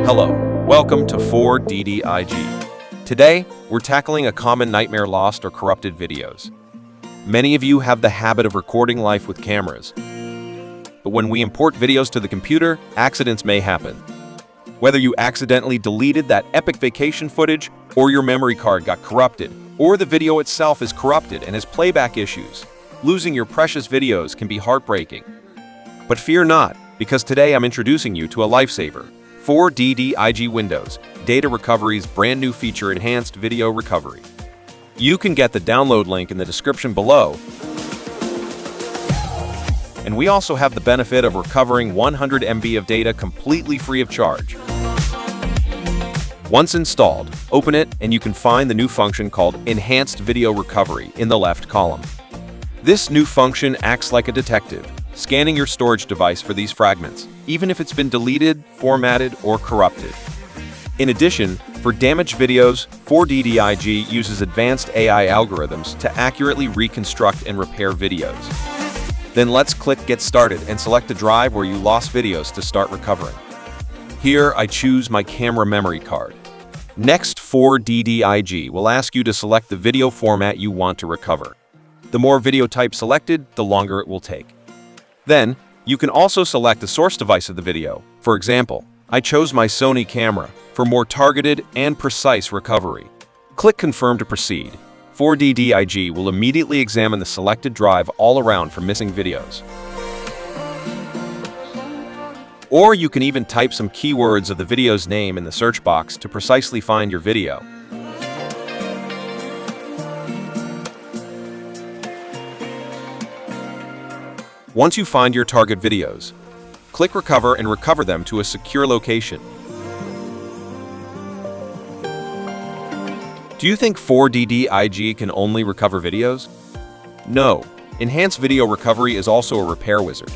Hello, welcome to 4DDIG. Today, we're tackling a common nightmare: lost or corrupted videos. Many of you have the habit of recording life with cameras. But when we import videos to the computer, accidents may happen. Whether you accidentally deleted that epic vacation footage, or your memory card got corrupted, or the video itself is corrupted and has playback issues, losing your precious videos can be heartbreaking. But fear not, because today I'm introducing you to a lifesaver: 4DDIG Windows Data Recovery's brand new feature, Enhanced Video Recovery. You can get the download link in the description below. And we also have the benefit of recovering 100 MB of data completely free of charge. Once installed, open it and you can find the new function called Enhanced Video Recovery in the left column. This new function acts like a detective, scanning your storage device for these fragments, even if it's been deleted, formatted, or corrupted. In addition, for damaged videos, 4DDIG uses advanced AI algorithms to accurately reconstruct and repair videos. Then let's click Get Started and select the drive where you lost videos to start recovering. Here, I choose my camera memory card. Next, 4DDIG will ask you to select the video format you want to recover. The more video type selected, the longer it will take. Then, you can also select the source device of the video. For example, I chose my Sony camera for more targeted and precise recovery. Click Confirm to proceed. 4DDIG will immediately examine the selected drive all around for missing videos. Or you can even type some keywords of the video's name in the search box to precisely find your video. Once you find your target videos, click Recover and recover them to a secure location. Do you think 4DDIG can only recover videos? No. Enhanced Video Recovery is also a repair wizard.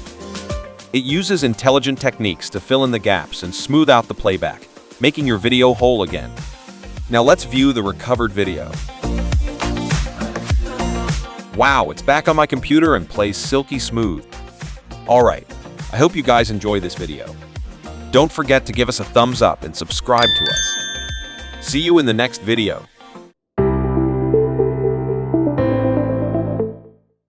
It uses intelligent techniques to fill in the gaps and smooth out the playback, making your video whole again. Now let's view the recovered video. Wow, it's back on my computer and plays silky smooth. Alright, I hope you guys enjoy this video. Don't forget to give us a thumbs up and subscribe to us. See you in the next video.